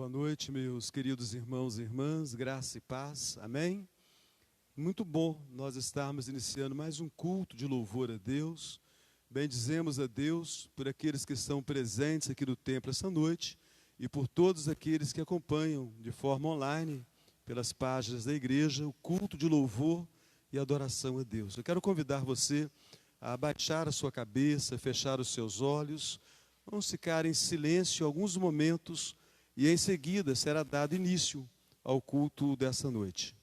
Boa noite, meus queridos irmãos e irmãs, graça e paz, amém? Muito bom nós estarmos iniciando mais um culto de louvor a Deus. Bendizemos a Deus por aqueles que estão presentes aqui no templo essa noite e por todos aqueles que acompanham de forma online, pelas páginas da igreja, o culto de louvor e adoração a Deus. Eu quero convidar você a abaixar a sua cabeça, fechar os seus olhos, vamos ficar em silêncio alguns momentos e em seguida será dado início ao culto dessa noite.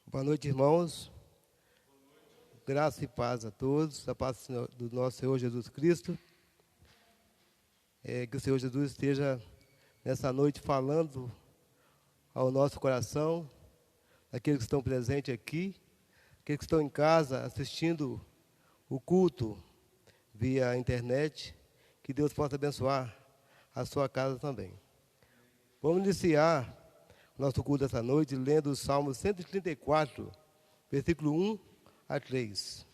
Boa noite, irmãos. Graça e paz a todos, a paz do nosso Senhor Jesus Cristo. Que o Senhor Jesus esteja nessa noite falando ao nosso coração, aqueles que estão presentes aqui, aqueles que estão em casa assistindo o culto via internet, que Deus possa abençoar a sua casa também. Vamos iniciar nosso culto dessa noite lendo o Salmo 134, versículo 1 a 3.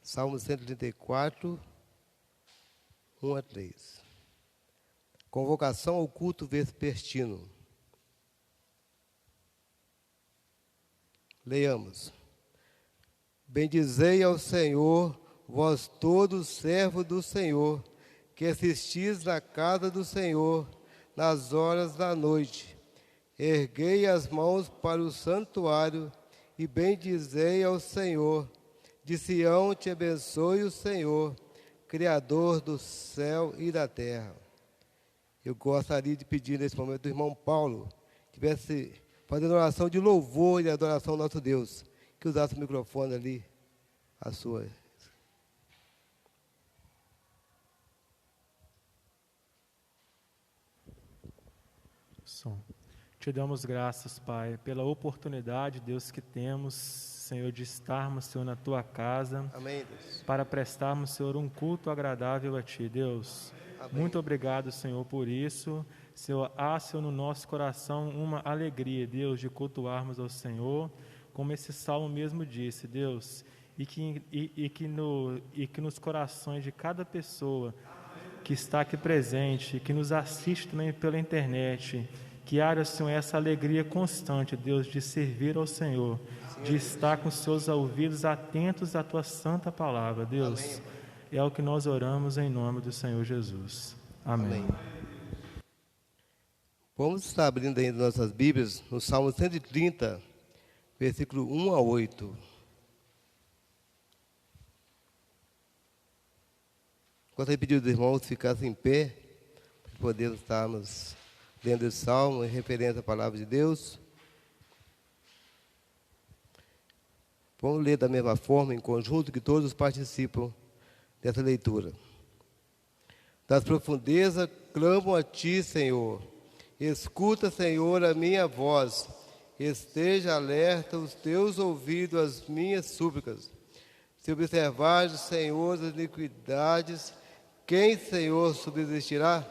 Salmo 134, 1 a 3. Convocação ao culto vespertino. Leiamos. Bendizei ao Senhor, vós todos servos do Senhor, que assistis na casa do Senhor, nas horas da noite. Erguei as mãos para o santuário e bendizei ao Senhor. De Sião te abençoe o Senhor, Criador do céu e da terra. Eu gostaria de pedir nesse momento do irmão Paulo, que estivesse fazendo oração de louvor e adoração ao nosso Deus, que usasse o microfone ali, a sua. Te damos graças, Pai, pela oportunidade, Deus, que temos, Senhor, de estarmos, Senhor, na Tua casa. Amém, Deus. Para prestarmos, Senhor, um culto agradável a Ti, Deus. Amém. Muito obrigado, Senhor, por isso. Senhor, há, Senhor, no nosso coração uma alegria, Deus, de cultuarmos ao Senhor, como esse salmo mesmo disse, Deus, e que nos corações de cada pessoa que está aqui presente, que nos assiste também pela internet, que haja, Senhor, essa alegria constante, Deus, de servir ao Senhor, de estar com seus ouvidos atentos à Tua santa palavra, Deus. Amém. É o que nós oramos em nome do Senhor Jesus. Amém. Vamos estar abrindo ainda nossas Bíblias no Salmo 130, versículo 1 a 8. Gostaria de pedir aos irmãos que ficassem em pé, para podermos estarmos lendo esse salmo em referência à palavra de Deus. Vamos ler da mesma forma, em conjunto, que todos participam dessa leitura. Das profundezas clamo a Ti, Senhor. Escuta, Senhor, a minha voz. Esteja alerta os Teus ouvidos às minhas súplicas. Se observares, Senhor, as iniquidades, quem, Senhor, subsistirá?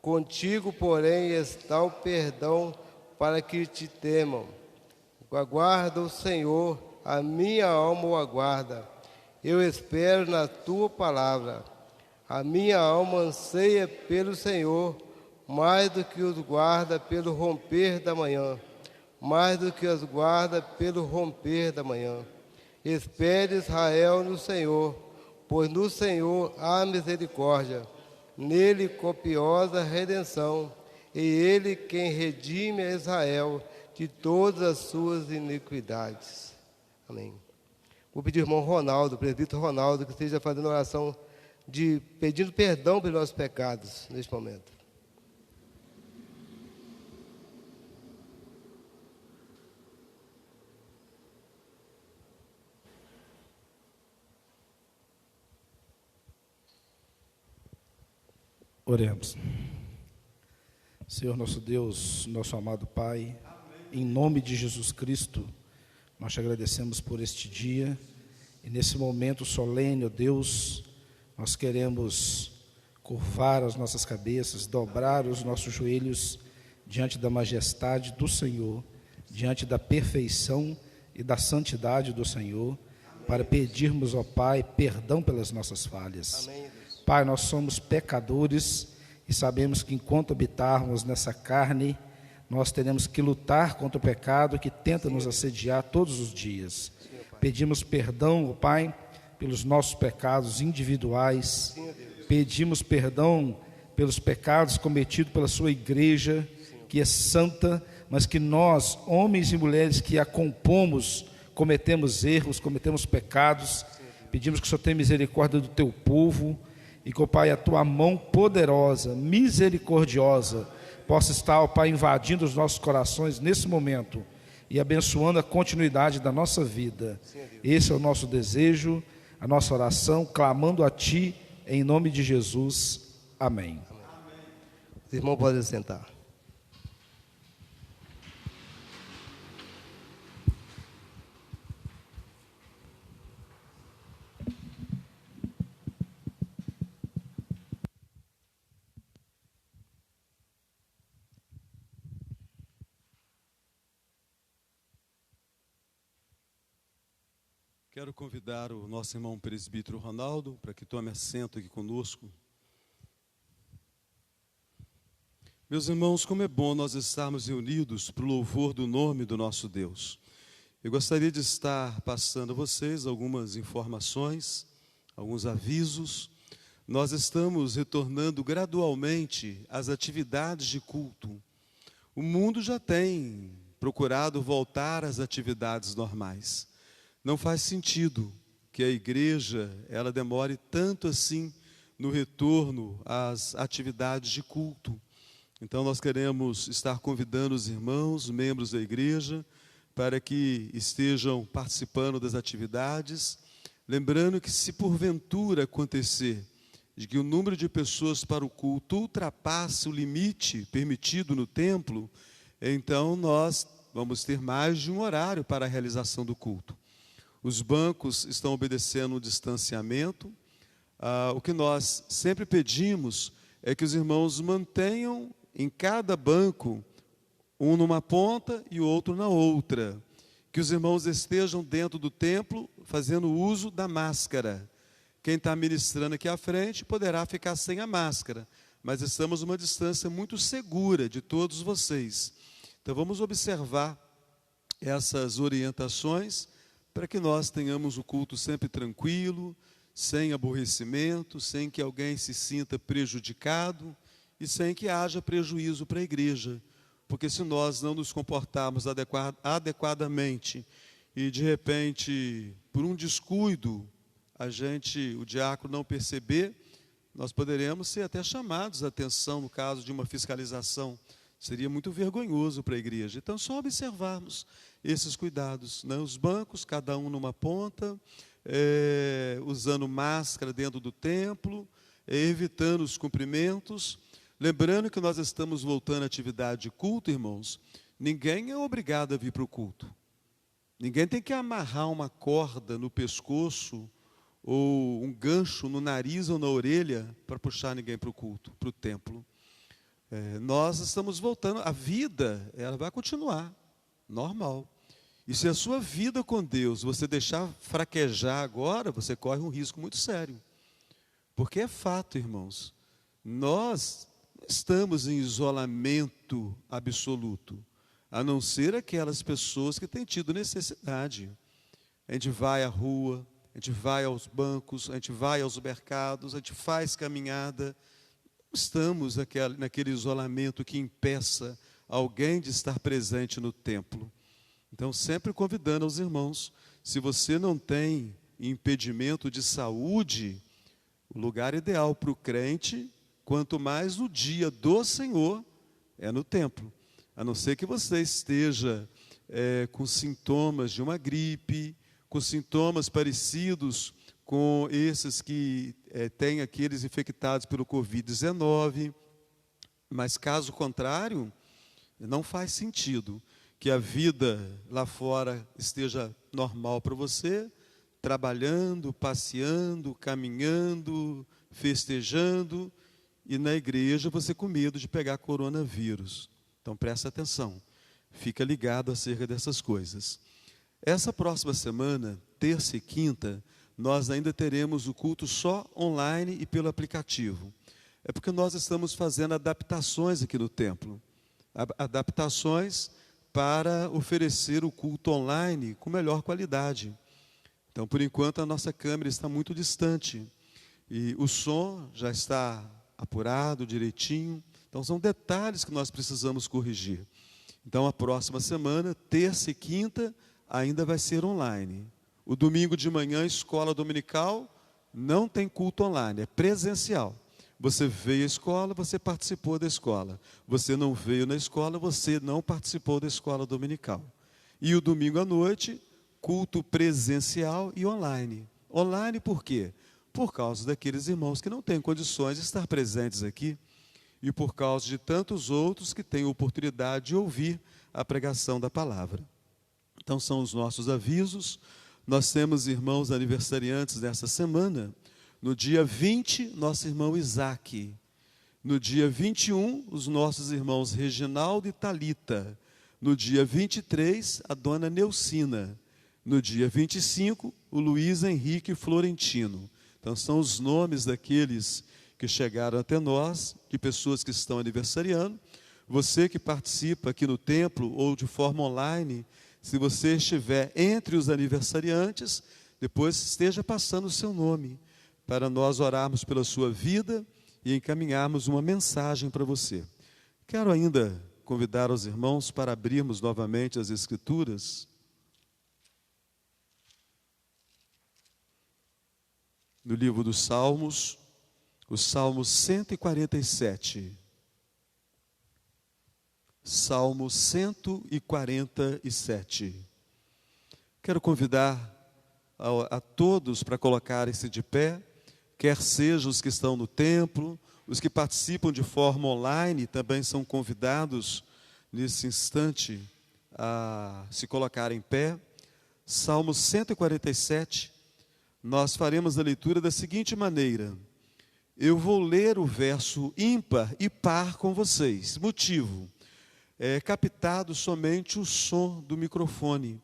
Contigo, porém, está o perdão para que te temam. Aguarda o Senhor, a minha alma o aguarda. Eu espero na Tua palavra. A minha alma anseia pelo Senhor, mais do que os guarda pelo romper da manhã. Mais do que os guarda pelo romper da manhã. Espere Israel no Senhor, pois no Senhor há misericórdia, nele copiosa redenção, e ele quem redime a Israel de todas as suas iniquidades. Amém. Vou pedir ao irmão Ronaldo, o presbítero Ronaldo, que esteja fazendo oração pedindo perdão pelos nossos pecados neste momento. Oremos. Senhor nosso Deus, nosso amado Pai, em nome de Jesus Cristo, nós te agradecemos por este dia e nesse momento solene, ó Deus, nós queremos curvar as nossas cabeças, dobrar os nossos joelhos diante da majestade do Senhor, diante da perfeição e da santidade do Senhor, para pedirmos, ó Pai, perdão pelas nossas falhas. Amém. Pai, nós somos pecadores e sabemos que enquanto habitarmos nessa carne, nós teremos que lutar contra o pecado que tenta nos assediar todos os dias. Pedimos perdão, ó Pai, pelos nossos pecados individuais. Pedimos perdão pelos pecados cometidos pela sua igreja, que é santa, mas que nós, homens e mulheres que a compomos, cometemos erros, cometemos pecados. Pedimos que o Senhor tenha misericórdia do teu povo, e que, ó Pai, a tua mão poderosa, misericordiosa, possa estar, ó Pai, invadindo os nossos corações nesse momento e abençoando a continuidade da nossa vida. Esse é o nosso desejo, a nossa oração, clamando a Ti, em nome de Jesus. Amém. Os irmãos podem sentar. Quero convidar o nosso irmão presbítero Ronaldo para que tome assento aqui conosco. Meus irmãos, como é bom nós estarmos reunidos para o louvor do nome do nosso Deus. Eu gostaria de estar passando a vocês algumas informações, alguns avisos. Nós estamos retornando gradualmente às atividades de culto. O mundo já tem procurado voltar às atividades normais. Não faz sentido que a igreja ela demore tanto assim no retorno às atividades de culto. Então nós queremos estar convidando os irmãos, membros da igreja, para que estejam participando das atividades. Lembrando que se porventura acontecer de que o número de pessoas para o culto ultrapasse o limite permitido no templo, então nós vamos ter mais de um horário para a realização do culto. Os bancos estão obedecendo o distanciamento. O que nós sempre pedimos é que os irmãos mantenham em cada banco, um numa ponta e o outro na outra. Que os irmãos estejam dentro do templo fazendo uso da máscara. Quem está ministrando aqui à frente poderá ficar sem a máscara, mas estamos numa distância muito segura de todos vocês. Então vamos observar essas orientações para que nós tenhamos o culto sempre tranquilo, sem aborrecimento, sem que alguém se sinta prejudicado e sem que haja prejuízo para a igreja. Porque se nós não nos comportarmos adequadamente e, de repente, por um descuido, o diácono não perceber, nós poderemos ser até chamados a atenção no caso de uma fiscalização. Seria muito vergonhoso para a igreja. Então, só observarmos esses cuidados, né? Os bancos, cada um numa ponta, usando máscara dentro do templo, evitando os cumprimentos. Lembrando que nós estamos voltando à atividade de culto, irmãos. Ninguém é obrigado a vir para o culto. Ninguém tem que amarrar uma corda no pescoço ou um gancho no nariz ou na orelha para puxar ninguém para o culto, para o templo. Nós estamos voltando, a vida ela vai continuar, normal. E se a sua vida com Deus você deixar fraquejar agora, você corre um risco muito sério. Porque é fato, irmãos, nós estamos em isolamento absoluto, a não ser aquelas pessoas que têm tido necessidade. A gente vai à rua, a gente vai aos bancos, a gente vai aos mercados, a gente faz caminhada. Não estamos naquele isolamento que impeça alguém de estar presente no templo. Então, sempre convidando aos irmãos, se você não tem impedimento de saúde, o lugar ideal para o crente, quanto mais no dia do Senhor, é no templo. A não ser que você esteja com sintomas de uma gripe, com sintomas parecidos com esses que têm aqueles infectados pelo Covid-19. Mas, caso contrário, não faz sentido que a vida lá fora esteja normal para você, trabalhando, passeando, caminhando, festejando, e na igreja você com medo de pegar coronavírus. Então presta atenção, fica ligado acerca dessas coisas. Essa próxima semana, terça e quinta, nós ainda teremos o culto só online e pelo aplicativo. É porque nós estamos fazendo adaptações aqui no templo. Adaptações para oferecer o culto online com melhor qualidade. Então, por enquanto, a nossa câmera está muito distante. E o som já está apurado direitinho. Então, são detalhes que nós precisamos corrigir. Então, a próxima semana, terça e quinta, ainda vai ser online. O domingo de manhã, escola dominical, não tem culto online, é presencial. Você veio à escola, você participou da escola. Você não veio na escola, você não participou da escola dominical. E o domingo à noite, culto presencial e online. Online por quê? Por causa daqueles irmãos que não têm condições de estar presentes aqui e por causa de tantos outros que têm oportunidade de ouvir a pregação da palavra. Então, são os nossos avisos. Nós temos irmãos aniversariantes nessa semana. No dia 20, nosso irmão Isaac. No dia 21, os nossos irmãos Reginaldo e Talita. No dia 23, a dona Neucina. No dia 25, o Luiz Henrique Florentino. Então, são os nomes daqueles que chegaram até nós, de pessoas que estão aniversariando. Você que participa aqui no templo ou de forma online, se você estiver entre os aniversariantes, depois esteja passando o seu nome, para nós orarmos pela sua vida e encaminharmos uma mensagem para você. Quero ainda convidar os irmãos para abrirmos novamente as Escrituras. No livro dos Salmos, o Salmo 147. Salmo 147. Quero convidar a todos para colocarem-se de pé, quer sejam os que estão no templo, os que participam de forma online também são convidados nesse instante a se colocarem em pé. Salmo 147, nós faremos a leitura da seguinte maneira. Eu vou ler o verso ímpar e par com vocês. Motivo: é captado somente o som do microfone.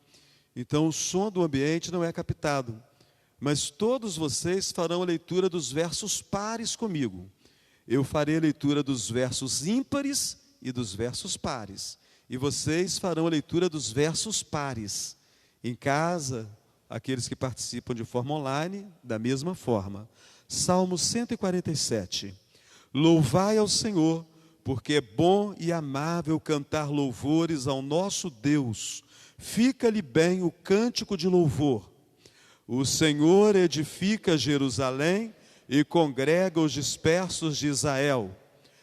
Então, o som do ambiente não é captado. Mas todos vocês farão a leitura dos versos pares comigo. Eu farei a leitura dos versos ímpares e dos versos pares. E vocês farão a leitura dos versos pares. Em casa, aqueles que participam de forma online, da mesma forma. Salmo 147. Louvai ao Senhor, porque é bom e amável cantar louvores ao nosso Deus. Fica-lhe bem o cântico de louvor. O Senhor edifica Jerusalém e congrega os dispersos de Israel.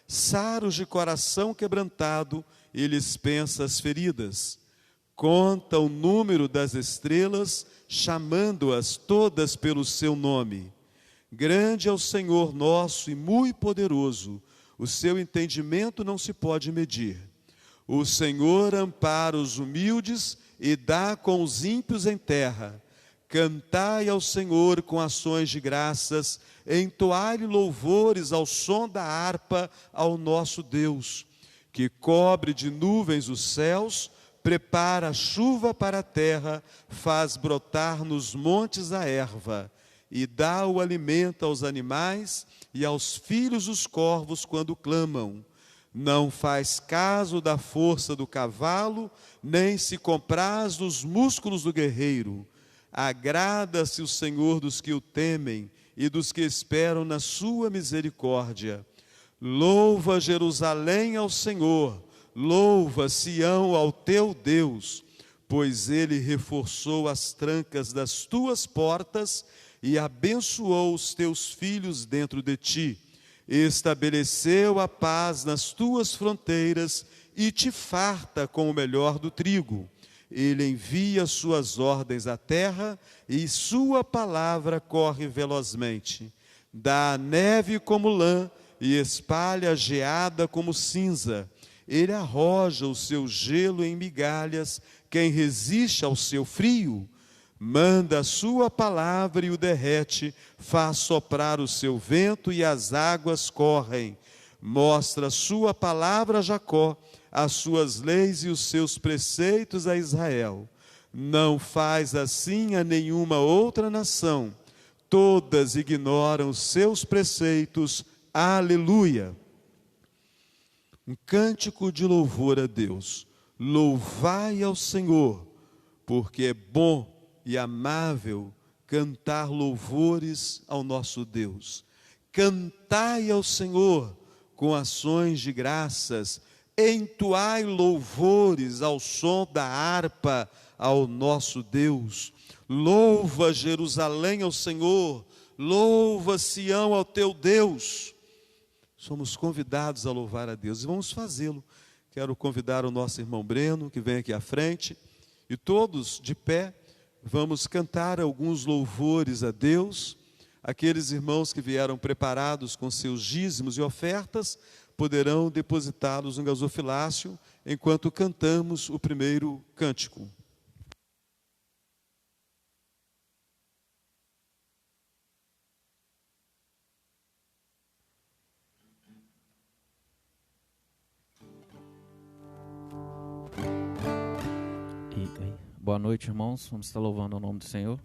Sara os de coração quebrantado e lhes pensa as feridas. Conta o número das estrelas, chamando-as todas pelo seu nome. Grande é o Senhor nosso e muito poderoso, o seu entendimento não se pode medir. O Senhor ampara os humildes e dá com os ímpios em terra. Cantai ao Senhor com ações de graças, entoai-lhe louvores ao som da harpa ao nosso Deus, que cobre de nuvens os céus, prepara a chuva para a terra, faz brotar nos montes a erva, e dá o alimento aos animais e aos filhos dos corvos quando clamam. Não faz caso da força do cavalo, nem se compraz dos músculos do guerreiro. Agrada-se o Senhor dos que o temem e dos que esperam na sua misericórdia. Louva Jerusalém ao Senhor, louva Sião ao teu Deus, pois ele reforçou as trancas das tuas portas e abençoou os teus filhos dentro de ti. Estabeleceu a paz nas tuas fronteiras e te farta com o melhor do trigo. Ele envia suas ordens à terra e sua palavra corre velozmente. Dá a neve como lã e espalha a geada como cinza. Ele arroja o seu gelo em migalhas. Quem resiste ao seu frio? Manda a sua palavra e o derrete, faz soprar o seu vento e as águas correm. Mostra a sua palavra a Jacó, as suas leis e os seus preceitos a Israel. Não faz assim a nenhuma outra nação. Todas ignoram os seus preceitos. Aleluia! Um cântico de louvor a Deus. Louvai ao Senhor, porque é bom e amável cantar louvores ao nosso Deus. Cantai ao Senhor com ações de graças, entoai louvores ao som da harpa ao nosso Deus. Louva Jerusalém ao Senhor, louva Sião ao teu Deus. Somos convidados a louvar a Deus e vamos fazê-lo. Quero convidar o nosso irmão Breno, que vem aqui à frente, e todos de pé vamos cantar alguns louvores a Deus. Aqueles irmãos que vieram preparados com seus dízimos e ofertas poderão depositá-los no gasofilácio enquanto cantamos o primeiro cântico. Boa noite, irmãos. Vamos estar louvando o nome do Senhor.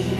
Ti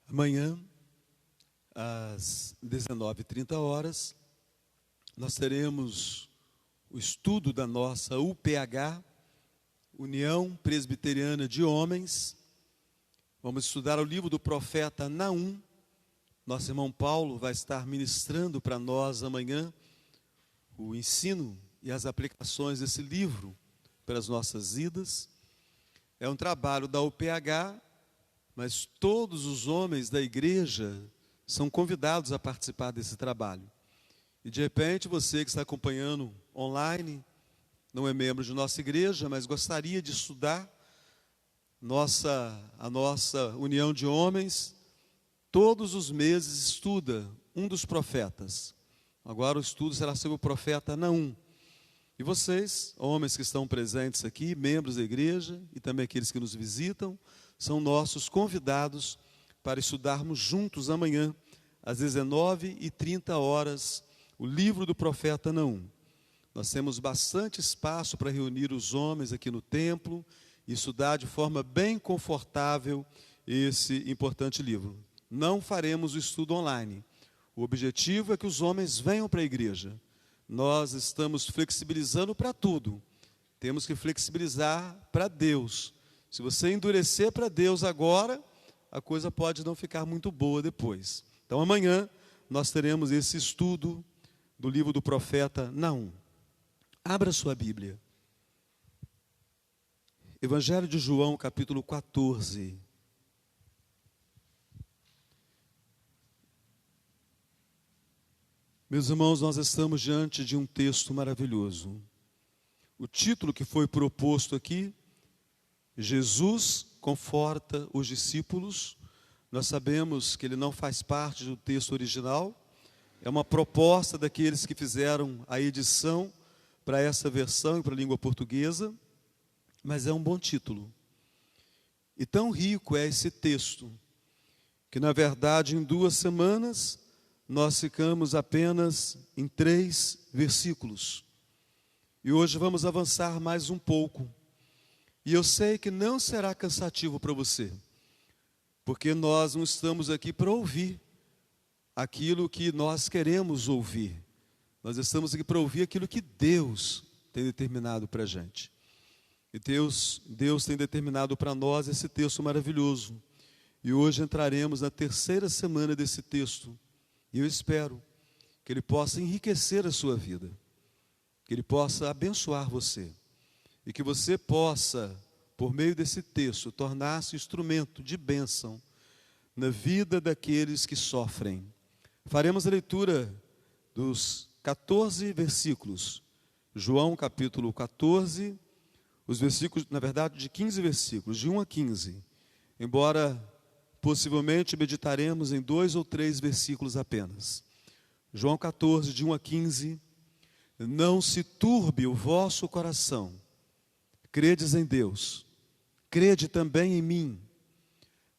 Amanhã, às 19h30, nós teremos o estudo da nossa UPH, União Presbiteriana de Homens. Vamos estudar o livro do profeta Naum. Nosso irmão Paulo vai estar ministrando para nós amanhã o ensino e as aplicações desse livro para as nossas vidas. É um trabalho da UPH, mas todos os homens da igreja são convidados a participar desse trabalho. E de repente você que está acompanhando online, não é membro de nossa igreja, mas gostaria de estudar a nossa união de homens, todos os meses estuda um dos profetas. Agora o estudo será sobre o profeta Naum. E vocês, homens que estão presentes aqui, membros da igreja e também aqueles que nos visitam, são nossos convidados para estudarmos juntos amanhã, às 19h30, o livro do profeta Naum. Nós temos bastante espaço para reunir os homens aqui no templo e estudar de forma bem confortável esse importante livro. Não faremos o estudo online. O objetivo é que os homens venham para a igreja. Nós estamos flexibilizando para tudo. Temos que flexibilizar para Deus. Se você endurecer para Deus agora, a coisa pode não ficar muito boa depois. Então amanhã nós teremos esse estudo do livro do profeta Naum. Abra sua Bíblia. Evangelho de João, capítulo 14. Meus irmãos, nós estamos diante de um texto maravilhoso. O título que foi proposto aqui, Jesus conforta os discípulos. Nós sabemos que ele não faz parte do texto original. É uma proposta daqueles que fizeram a edição para essa versão e para a língua portuguesa. Mas é um bom título. E tão rico é esse texto, que na verdade em 2 semanas nós ficamos apenas em 3 versículos. E hoje vamos avançar mais um pouco. E eu sei que não será cansativo para você, porque nós não estamos aqui para ouvir aquilo que nós queremos ouvir. Nós estamos aqui para ouvir aquilo que Deus tem determinado para a gente. E Deus tem determinado para nós esse texto maravilhoso. E hoje entraremos na 3ª semana desse texto. E eu espero que ele possa enriquecer a sua vida, que ele possa abençoar você. E que você possa, por meio desse texto, tornar-se instrumento de bênção na vida daqueles que sofrem. Faremos a leitura dos 14 versículos. João capítulo 14, os versículos, na verdade, de 15 versículos, de 1 a 15. Embora possivelmente meditaremos em 2 ou 3 versículos apenas. João 14, de 1 a 15. Não se turbe o vosso coração. Credes em Deus, crede também em mim.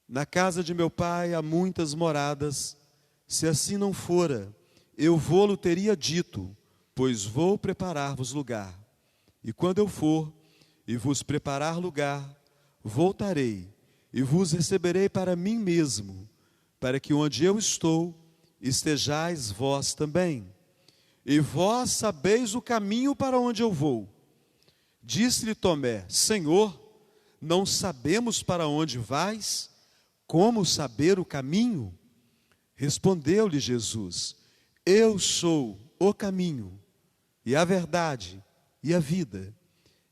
Na casa de meu pai há muitas moradas. Se assim não fora, eu vou-lo teria dito, pois vou preparar-vos lugar. E quando eu for e vos preparar lugar, voltarei e vos receberei para mim mesmo, para que onde eu estou, estejais vós também. E vós sabeis o caminho para onde eu vou. Disse-lhe Tomé: Senhor, não sabemos para onde vais? Como saber o caminho? Respondeu-lhe Jesus: Eu sou o caminho, e a verdade, e a vida.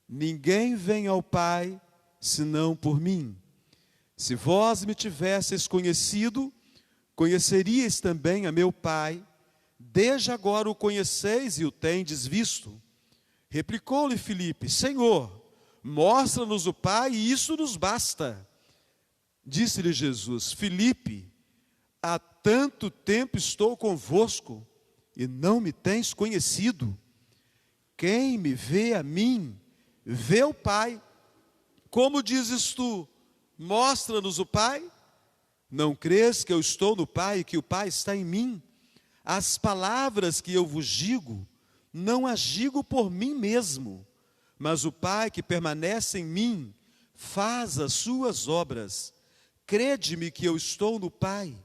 Ninguém vem ao Pai, senão por mim. Se vós me tivesseis conhecido, conheceríeis também a meu Pai, desde agora o conheceis e o tendes visto. Replicou-lhe Filipe: Senhor, mostra-nos o Pai, e isso nos basta. Disse-lhe Jesus: Filipe, há tanto tempo estou convosco, e não me tens conhecido. Quem me vê a mim, vê o Pai. Como dizes tu, mostra-nos o Pai? Não crês que eu estou no Pai e que o Pai está em mim? As palavras que eu vos digo, não as digo por mim mesmo, mas o Pai que permanece em mim, faz as suas obras. Crede-me que eu estou no Pai,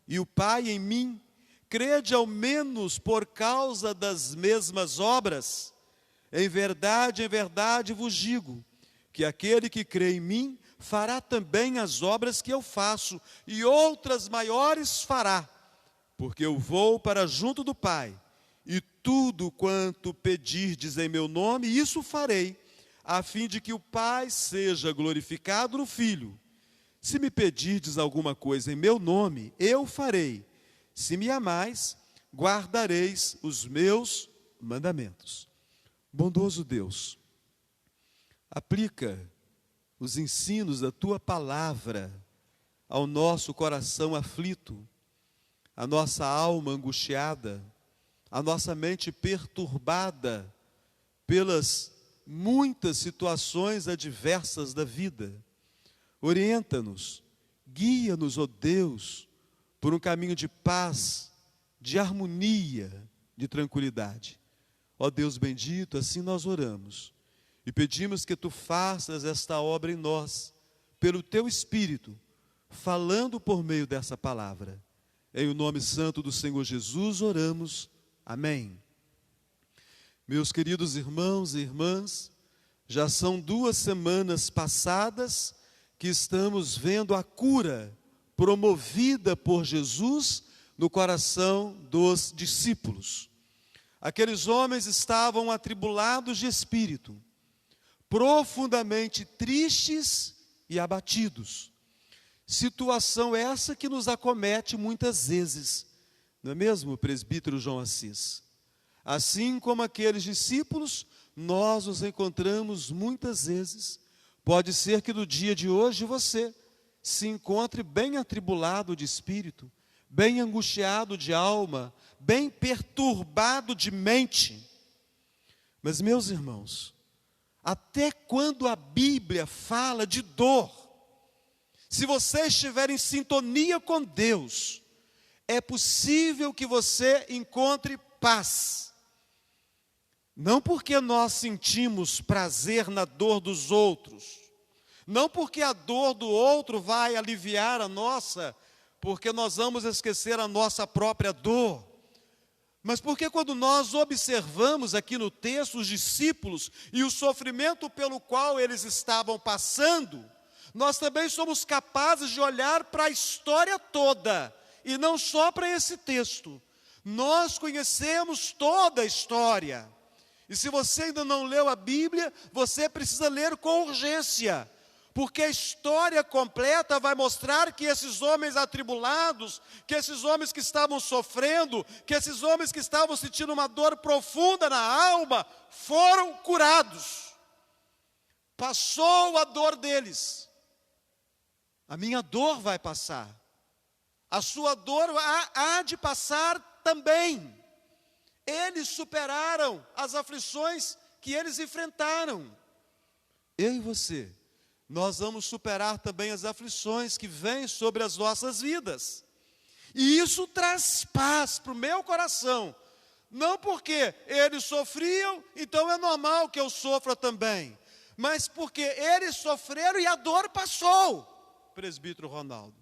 e o Pai em mim. Crede ao menos por causa das mesmas obras. Em verdade vos digo, que aquele que crê em mim, fará também as obras que eu faço, e outras maiores fará, porque eu vou para junto do Pai, e tudo quanto pedirdes em meu nome, isso farei, a fim de que o Pai seja glorificado no Filho. Se me pedirdes alguma coisa em meu nome, eu farei. Se me amais, guardareis os meus mandamentos. Bondoso Deus, aplica os ensinos da Tua palavra ao nosso coração aflito, à nossa alma angustiada, à nossa mente perturbada pelas muitas situações adversas da vida. Orienta-nos, guia-nos, ó Deus, por um caminho de paz, de harmonia, de tranquilidade. Ó Deus bendito, assim nós oramos e pedimos que Tu faças esta obra em nós, pelo Teu Espírito, falando por meio dessa palavra. Em o nome santo do Senhor Jesus oramos. Amém. Meus queridos irmãos e irmãs, já são 2 semanas passadas que estamos vendo a cura promovida por Jesus no coração dos discípulos. Aqueles homens estavam atribulados de espírito, profundamente tristes e abatidos. Situação essa que nos acomete muitas vezes, não é mesmo, presbítero João Assis? Assim como aqueles discípulos, nós nos encontramos muitas vezes. Pode ser que no dia de hoje você se encontre bem atribulado de espírito, bem angustiado de alma, bem perturbado de mente. Mas, meus irmãos, até quando a Bíblia fala de dor, se você estiver em sintonia com Deus, é possível que você encontre paz. Não porque nós sentimos prazer na dor dos outros, não porque a dor do outro vai aliviar a nossa, porque nós vamos esquecer a nossa própria dor, mas porque quando nós observamos aqui no texto os discípulos e o sofrimento pelo qual eles estavam passando, nós também somos capazes de olhar para a história toda, e não só para esse texto. Nós conhecemos toda a história, e se você ainda não leu a Bíblia, você precisa ler com urgência, porque a história completa vai mostrar que esses homens atribulados, que esses homens que estavam sofrendo, que esses homens que estavam sentindo uma dor profunda na alma, foram curados. Passou a dor deles. A minha dor vai passar. A sua dor há de passar também. Eles superaram as aflições que eles enfrentaram. Eu e você, nós vamos superar também as aflições que vêm sobre as nossas vidas. E isso traz paz para o meu coração. Não porque eles sofriam, então é normal que eu sofra também. Mas porque eles sofreram e a dor passou. Presbítero Ronaldo,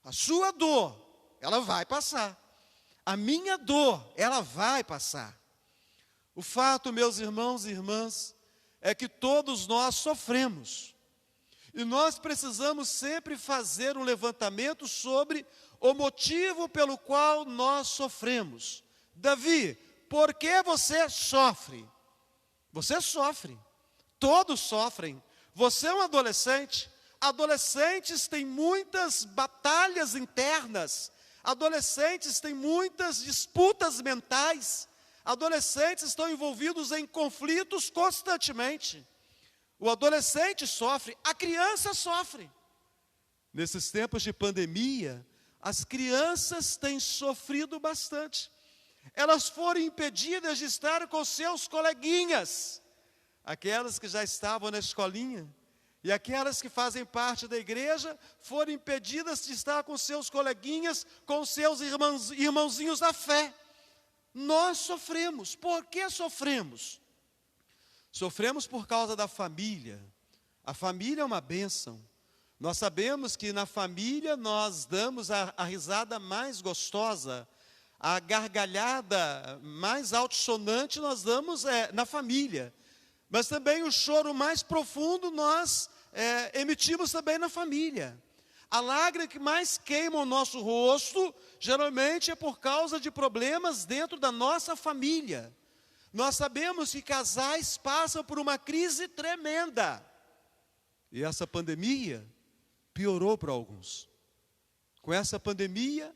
a sua dor, ela vai passar. A minha dor, ela vai passar. O fato, meus irmãos e irmãs, é que todos nós sofremos. E nós precisamos sempre fazer um levantamento sobre o motivo pelo qual nós sofremos. Davi, por que você sofre? Você sofre. Todos sofrem. Você é um adolescente. Adolescentes têm muitas batalhas internas. Adolescentes têm muitas disputas mentais. Adolescentes estão envolvidos em conflitos constantemente. O adolescente sofre, a criança sofre. Nesses tempos de pandemia, as crianças têm sofrido bastante. Elas foram impedidas de estar com seus coleguinhas, aquelas que já estavam na escolinha, e aquelas que fazem parte da igreja foram impedidas de estar com seus coleguinhas, com seus irmãozinhos da fé. Nós sofremos. Por que sofremos? Sofremos por causa da família. A família é uma bênção. Nós sabemos que na família nós damos a risada mais gostosa, a gargalhada mais altissonante nós damos na família. Mas também o choro mais profundo nós emitimos também na família. A lágrima que mais queima o nosso rosto, geralmente é por causa de problemas dentro da nossa família. Nós sabemos que casais passam por uma crise tremenda. E essa pandemia piorou para alguns. Com essa pandemia,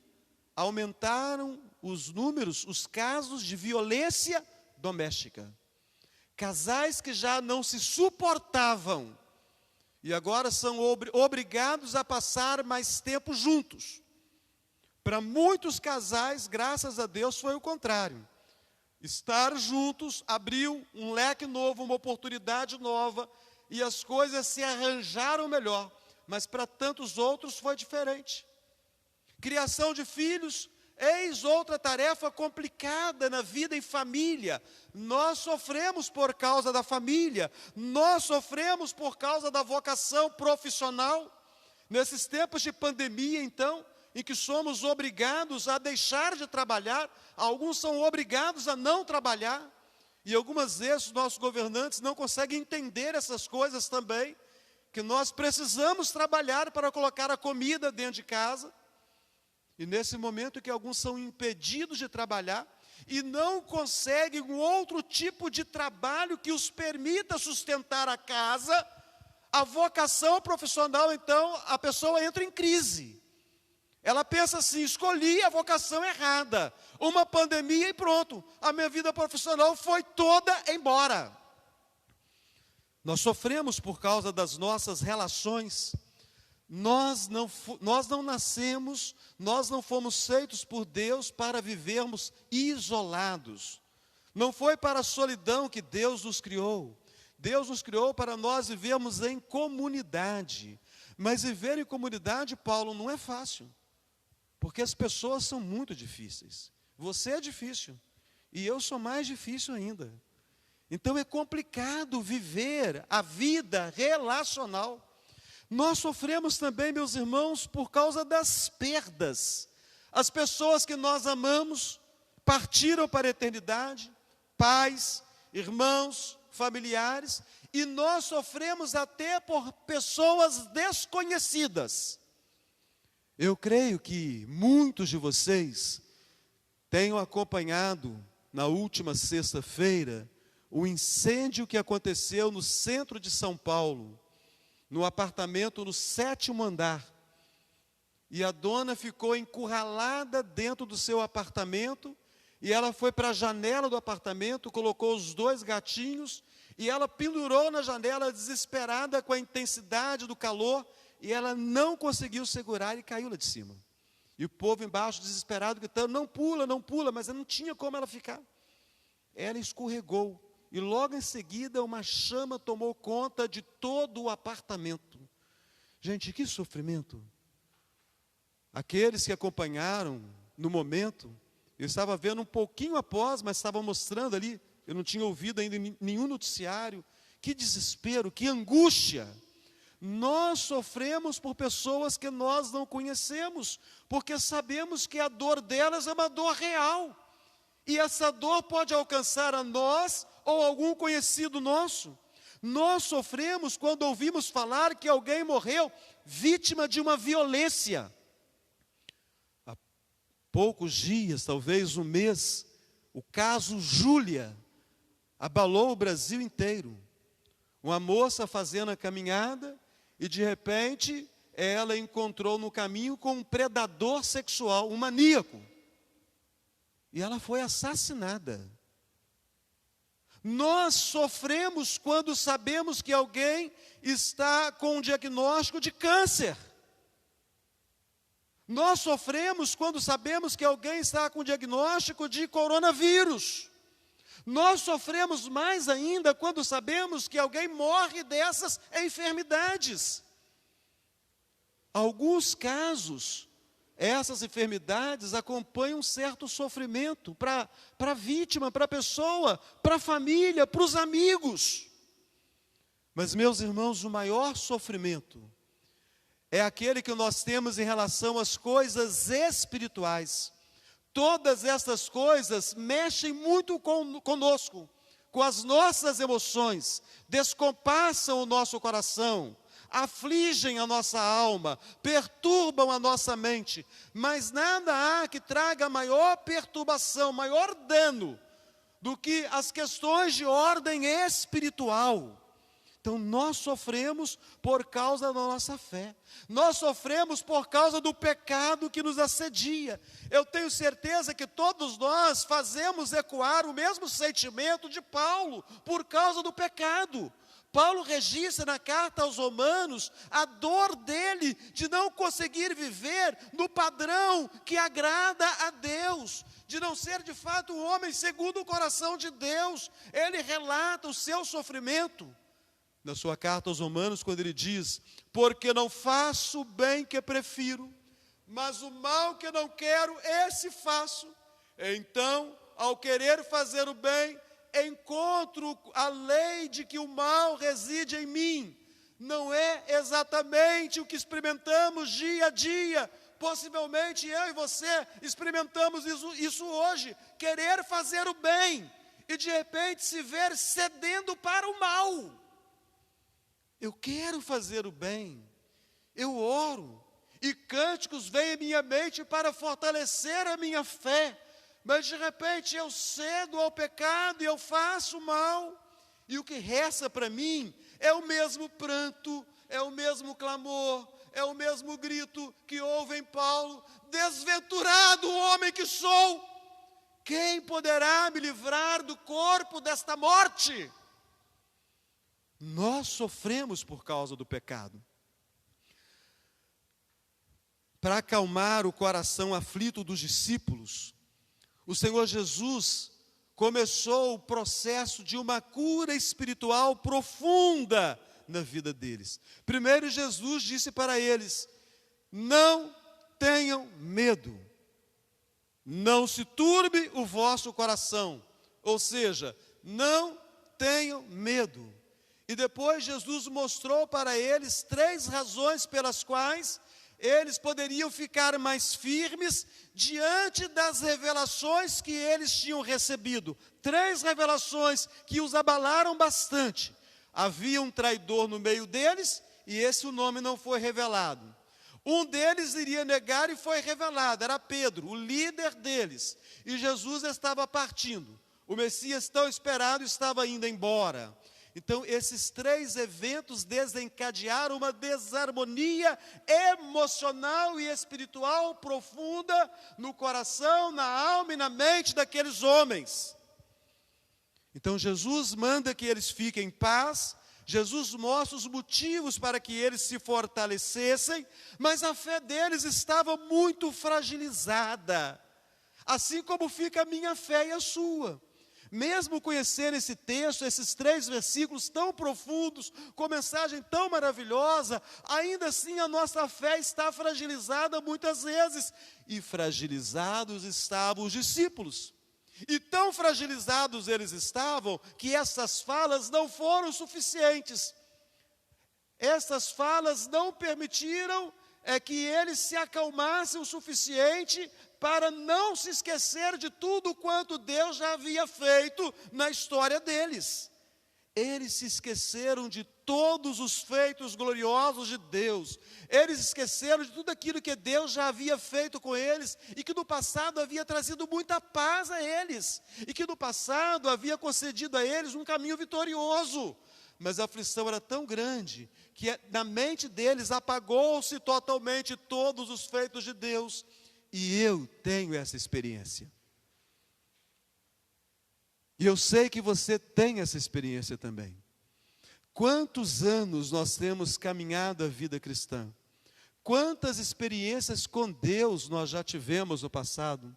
aumentaram os números, os casos de violência doméstica. Casais que já não se suportavam e agora são obrigados a passar mais tempo juntos. Para muitos casais, graças a Deus, foi o contrário. Estar juntos abriu um leque novo, uma oportunidade nova, e as coisas se arranjaram melhor. Mas para tantos outros foi diferente. Criação de filhos, eis outra tarefa complicada na vida em família. Nós sofremos por causa da família, nós sofremos por causa da vocação profissional. Nesses tempos de pandemia, então, em que somos obrigados a deixar de trabalhar, alguns são obrigados a não trabalhar, e algumas vezes os nossos governantes não conseguem entender essas coisas também, que nós precisamos trabalhar para colocar a comida dentro de casa. E nesse momento que alguns são impedidos de trabalhar e não conseguem um outro tipo de trabalho que os permita sustentar a casa, a vocação profissional, então, a pessoa entra em crise. Ela pensa assim: escolhi a vocação errada, uma pandemia e pronto, a minha vida profissional foi toda embora. Nós sofremos por causa das nossas relações. Nós não nascemos, nós não fomos feitos por Deus para vivermos isolados. Não foi para a solidão que Deus nos criou. Deus nos criou para nós vivermos em comunidade. Mas viver em comunidade, Paulo, não é fácil. Porque as pessoas são muito difíceis. Você é difícil. E eu sou mais difícil ainda. Então é complicado viver a vida relacional. Nós sofremos também, meus irmãos, por causa das perdas. As pessoas que nós amamos partiram para a eternidade, pais, irmãos, familiares, e nós sofremos até por pessoas desconhecidas. Eu creio que muitos de vocês tenham acompanhado na última sexta-feira o incêndio que aconteceu no centro de São Paulo, no apartamento no 7º andar. E a dona ficou encurralada dentro do seu apartamento, e ela foi para a janela do apartamento, colocou os 2 gatinhos, e ela pendurou na janela desesperada com a intensidade do calor, e ela não conseguiu segurar e caiu lá de cima. E o povo embaixo desesperado gritando: não pula, não pula, mas não tinha como ela ficar. Ela escorregou. E logo em seguida uma chama tomou conta de todo o apartamento. Gente, que sofrimento. Aqueles que acompanharam no momento, eu estava vendo um pouquinho após, mas estava mostrando ali, eu não tinha ouvido ainda nenhum noticiário. Que desespero, que angústia. Nós sofremos por pessoas que nós não conhecemos, porque sabemos que a dor delas é uma dor real. E essa dor pode alcançar a nós ou algum conhecido nosso. Nós sofremos quando ouvimos falar que alguém morreu vítima de uma violência. Há poucos dias, talvez um mês, o caso Júlia abalou o Brasil inteiro. Uma moça fazendo a caminhada e de repente ela encontrou no caminho com um predador sexual, um maníaco. E ela foi assassinada. Nós sofremos quando sabemos que alguém está com um diagnóstico de câncer. Nós sofremos quando sabemos que alguém está com um diagnóstico de coronavírus. Nós sofremos mais ainda quando sabemos que alguém morre dessas enfermidades. Alguns casos, essas enfermidades acompanham um certo sofrimento para a vítima, para a pessoa, para a família, para os amigos. Mas, meus irmãos, o maior sofrimento é aquele que nós temos em relação às coisas espirituais. Todas essas coisas mexem muito conosco, com as nossas emoções, descompassam o nosso coração, afligem a nossa alma, perturbam a nossa mente, mas nada há que traga maior perturbação, maior dano, do que as questões de ordem espiritual. Então nós sofremos por causa da nossa fé, nós sofremos por causa do pecado que nos assedia. Eu tenho certeza que todos nós fazemos ecoar o mesmo sentimento de Paulo, por causa do pecado. Paulo registra na carta aos Romanos a dor dele de não conseguir viver no padrão que agrada a Deus, de não ser de fato um homem segundo o coração de Deus. Ele relata o seu sofrimento na sua carta aos Romanos, quando ele diz: porque não faço o bem que prefiro, mas o mal que não quero, esse faço. Então, ao querer fazer o bem, encontro a lei de que o mal reside em mim. Não é exatamente o que experimentamos dia a dia. Possivelmente eu e você experimentamos isso hoje, querer fazer o bem e de repente se ver cedendo para o mal. Eu quero fazer o bem, eu oro, e cânticos vêm em minha mente para fortalecer a minha fé, mas de repente eu cedo ao pecado e eu faço mal, e o que resta para mim é o mesmo pranto, é o mesmo clamor, é o mesmo grito que houve em Paulo: desventurado homem que sou, quem poderá me livrar do corpo desta morte? Nós sofremos por causa do pecado. Para acalmar o coração aflito dos discípulos, o Senhor Jesus começou o processo de uma cura espiritual profunda na vida deles. Primeiro, Jesus disse para eles: não tenham medo, não se turbe o vosso coração, ou seja, não tenham medo. E depois Jesus mostrou para eles 3 razões pelas quais eles poderiam ficar mais firmes diante das revelações que eles tinham recebido. 3 revelações que os abalaram bastante. Havia um traidor no meio deles, e esse o nome não foi revelado. Um deles iria negar e foi revelado, era Pedro, o líder deles. E Jesus estava partindo. O Messias tão esperado estava indo embora. Então, esses 3 eventos desencadearam uma desarmonia emocional e espiritual profunda no coração, na alma e na mente daqueles homens. Então, Jesus manda que eles fiquem em paz, Jesus mostra os motivos para que eles se fortalecessem, mas a fé deles estava muito fragilizada, assim como fica a minha fé e a sua. Mesmo conhecendo esse texto, esses 3 versículos tão profundos, com mensagem tão maravilhosa, ainda assim a nossa fé está fragilizada muitas vezes. E fragilizados estavam os discípulos. E tão fragilizados eles estavam, que essas falas não foram suficientes. Essas falas não permitiram que eles se acalmassem o suficiente para não se esquecer de tudo quanto Deus já havia feito na história deles. Eles se esqueceram de todos os feitos gloriosos de Deus. Eles esqueceram de tudo aquilo que Deus já havia feito com eles e que no passado havia trazido muita paz a eles. E que no passado havia concedido a eles um caminho vitorioso. Mas a aflição era tão grande que na mente deles apagou-se totalmente todos os feitos de Deus. E eu tenho essa experiência. E eu sei que você tem essa experiência também. Quantos anos nós temos caminhado a vida cristã? Quantas experiências com Deus nós já tivemos no passado?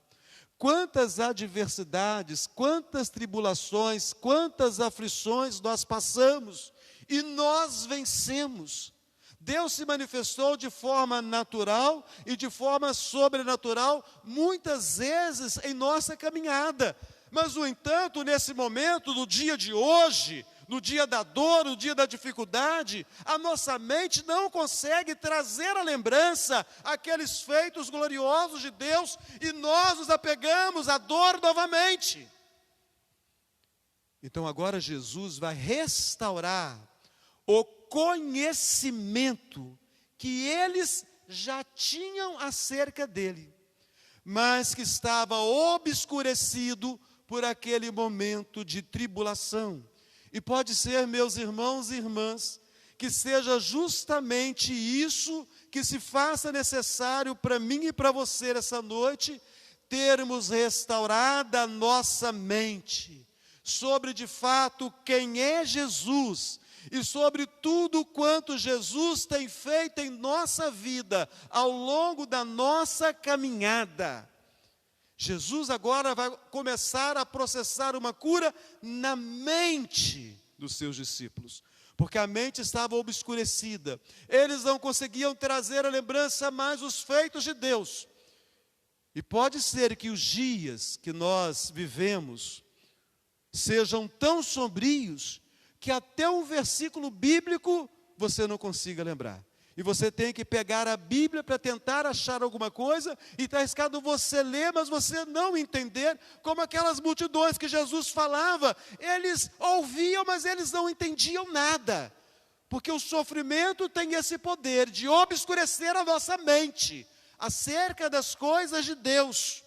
Quantas adversidades, quantas tribulações, quantas aflições nós passamos e nós vencemos. Deus se manifestou de forma natural e de forma sobrenatural muitas vezes em nossa caminhada. Mas, no entanto, nesse momento, no dia de hoje, no dia da dor, no dia da dificuldade, a nossa mente não consegue trazer à lembrança aqueles feitos gloriosos de Deus e nós nos apegamos à dor novamente. Então agora Jesus vai restaurar o conhecimento que eles já tinham acerca dele, mas que estava obscurecido por aquele momento de tribulação. E pode ser, meus irmãos e irmãs, que seja justamente isso que se faça necessário para mim e para você essa noite, termos restaurada a nossa mente sobre de fato quem é Jesus e sobre tudo quanto Jesus tem feito em nossa vida ao longo da nossa caminhada. Jesus agora vai começar a processar uma cura na mente dos seus discípulos, porque a mente estava obscurecida. Eles não conseguiam trazer à lembrança mais os feitos de Deus. E pode ser que os dias que nós vivemos sejam tão sombrios que até um versículo bíblico você não consiga lembrar. E você tem que pegar a Bíblia para tentar achar alguma coisa, e está arriscado você ler, mas você não entender, como aquelas multidões que Jesus falava. Eles ouviam, mas eles não entendiam nada, porque o sofrimento tem esse poder de obscurecer a nossa mente acerca das coisas de Deus.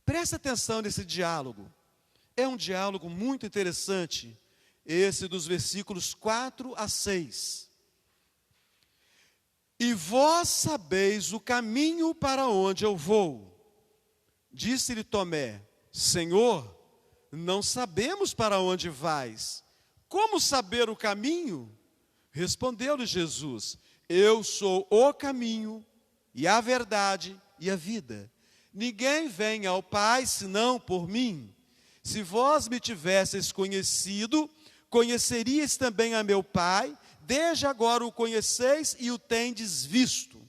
Preste atenção nesse diálogo, é um diálogo muito interessante, esse dos versículos 4 a 6. E vós sabeis o caminho para onde eu vou. Disse-lhe Tomé: Senhor, não sabemos para onde vais. Como saber o caminho? Respondeu-lhe Jesus: Eu sou o caminho, e a verdade e a vida. Ninguém vem ao Pai senão por mim. Se vós me tivesseis conhecido, conheceríeis também a meu Pai. Desde agora o conheceis e o tendes visto.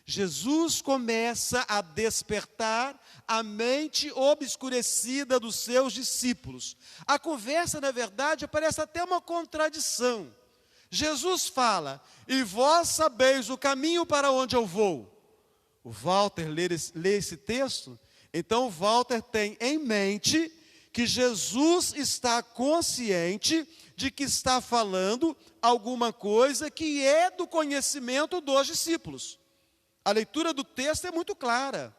Jesus começa a despertar a mente obscurecida dos seus discípulos. A conversa, na verdade, parece até uma contradição. Jesus fala: e vós sabeis o caminho para onde eu vou. O Walter lê esse texto, então o Walter tem em mente que Jesus está consciente de que está falando alguma coisa que é do conhecimento dos discípulos. A leitura do texto é muito clara.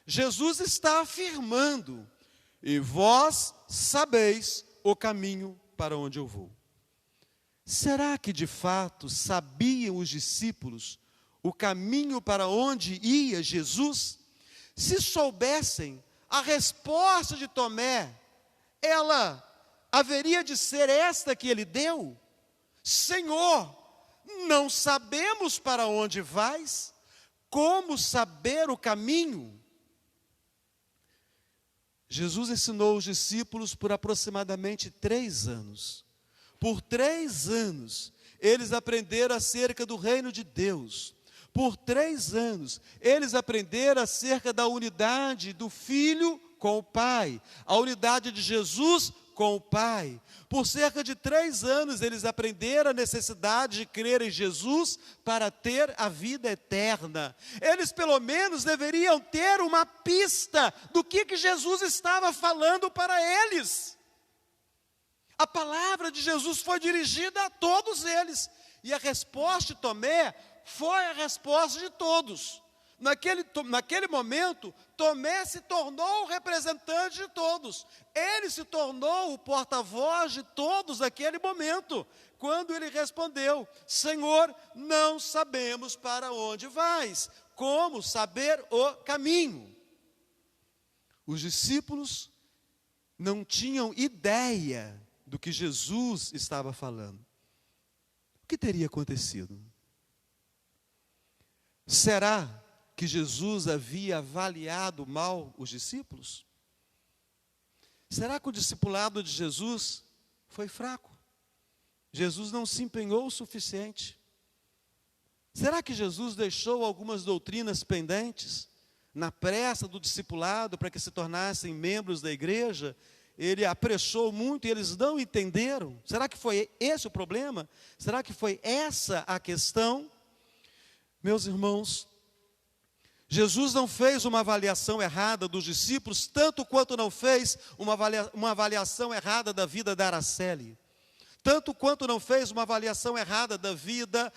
Jesus está afirmando: e vós sabeis o caminho para onde eu vou. Será que de fato sabiam os discípulos o caminho para onde ia Jesus? Se soubessem, a resposta de Tomé, ela haveria de ser esta que ele deu: Senhor, não sabemos para onde vais, como saber o caminho? Jesus ensinou os discípulos por aproximadamente 3 anos. Por 3 anos, eles aprenderam acerca do reino de Deus. Por 3 anos, eles aprenderam acerca da unidade do Filho com o Pai, a unidade de Jesus com o Pai. Por cerca de 3 anos, eles aprenderam a necessidade de crer em Jesus para ter a vida eterna. Eles, pelo menos, deveriam ter uma pista do que Jesus estava falando para eles. A palavra de Jesus foi dirigida a todos eles, e a resposta de Tomé foi a resposta de todos. naquele momento, Tomé se tornou o representante de todos. Ele se tornou o porta-voz de todos naquele momento, quando ele respondeu: Senhor, não sabemos para onde vais, como saber o caminho? Os discípulos não tinham ideia do que Jesus estava falando. O que teria acontecido? Será que Jesus havia avaliado mal os discípulos? Será que o discipulado de Jesus foi fraco? Jesus não se empenhou o suficiente? Será que Jesus deixou algumas doutrinas pendentes na pressa do discipulado para que se tornassem membros da igreja? Ele apressou muito e eles não entenderam. Será que foi esse o problema? Será que foi essa a questão? Meus irmãos, Jesus não fez uma avaliação errada dos discípulos, tanto quanto não fez uma avaliação errada da vida da Araceli. Tanto quanto não fez uma avaliação errada da vida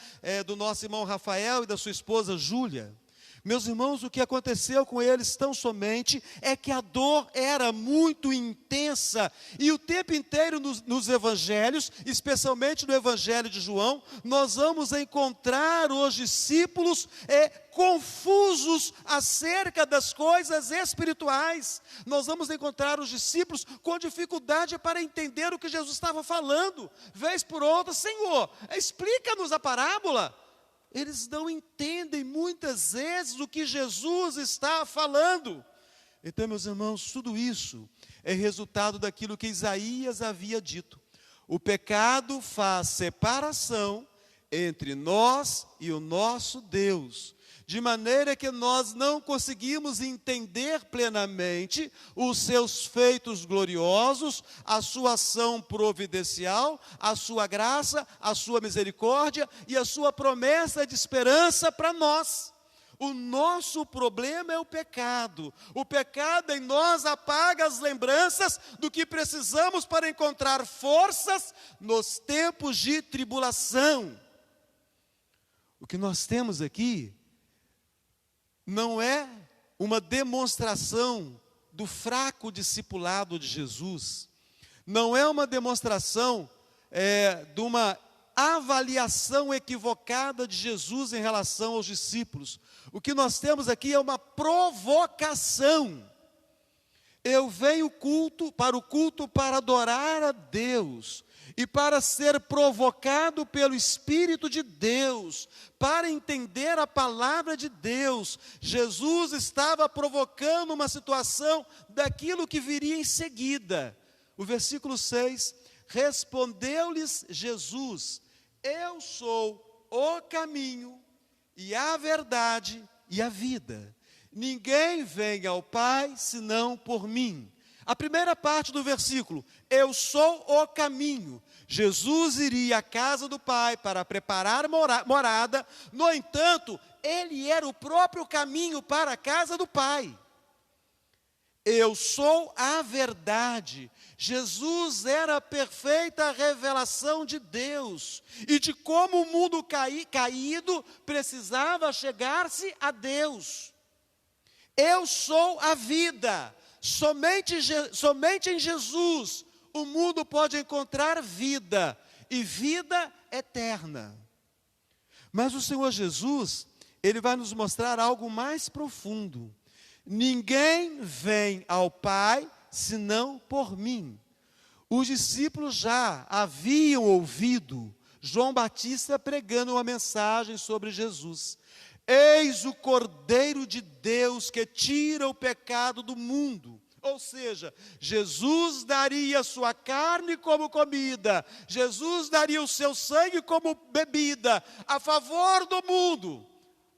do nosso irmão Rafael e da sua esposa Júlia. Meus irmãos, o que aconteceu com eles tão somente é que a dor era muito intensa. E o tempo inteiro nos evangelhos, especialmente no evangelho de João, nós vamos encontrar os discípulos confusos acerca das coisas espirituais. Nós vamos encontrar os discípulos com dificuldade para entender o que Jesus estava falando. Vez por outra: Senhor, explica-nos a parábola. Eles não entendem muitas vezes o que Jesus está falando. Então, meus irmãos, tudo isso é resultado daquilo que Isaías havia dito. O pecado faz separação entre nós e o nosso Deus, de maneira que nós não conseguimos entender plenamente os seus feitos gloriosos, a sua ação providencial, a sua graça, a sua misericórdia e a sua promessa de esperança para nós. O nosso problema é o pecado. O pecado em nós apaga as lembranças do que precisamos para encontrar forças nos tempos de tribulação. O que nós temos aqui não é uma demonstração do fraco discipulado de Jesus, não é uma demonstração de uma avaliação equivocada de Jesus em relação aos discípulos. O que nós temos aqui é uma provocação. Eu venho para o culto para adorar a Deus e para ser provocado pelo Espírito de Deus, para entender a palavra de Deus. Jesus estava provocando uma situação daquilo que viria em seguida. O versículo 6, respondeu-lhes Jesus: eu sou o caminho e a verdade e a vida. Ninguém vem ao Pai senão por mim. A primeira parte do versículo, eu sou o caminho. Jesus iria à casa do Pai para preparar morada. No entanto, ele era o próprio caminho para a casa do Pai. Eu sou a verdade. Jesus era a perfeita revelação de Deus e de como o mundo caído precisava chegar-se a Deus. Eu sou a vida. Somente em Jesus o mundo pode encontrar vida e vida eterna. Mas o Senhor Jesus, Ele vai nos mostrar algo mais profundo. Ninguém vem ao Pai senão por mim. Os discípulos já haviam ouvido João Batista pregando uma mensagem sobre Jesus. Eis o Cordeiro de Deus que tira o pecado do mundo. Ou seja, Jesus daria a sua carne como comida, Jesus daria o seu sangue como bebida, a favor do mundo,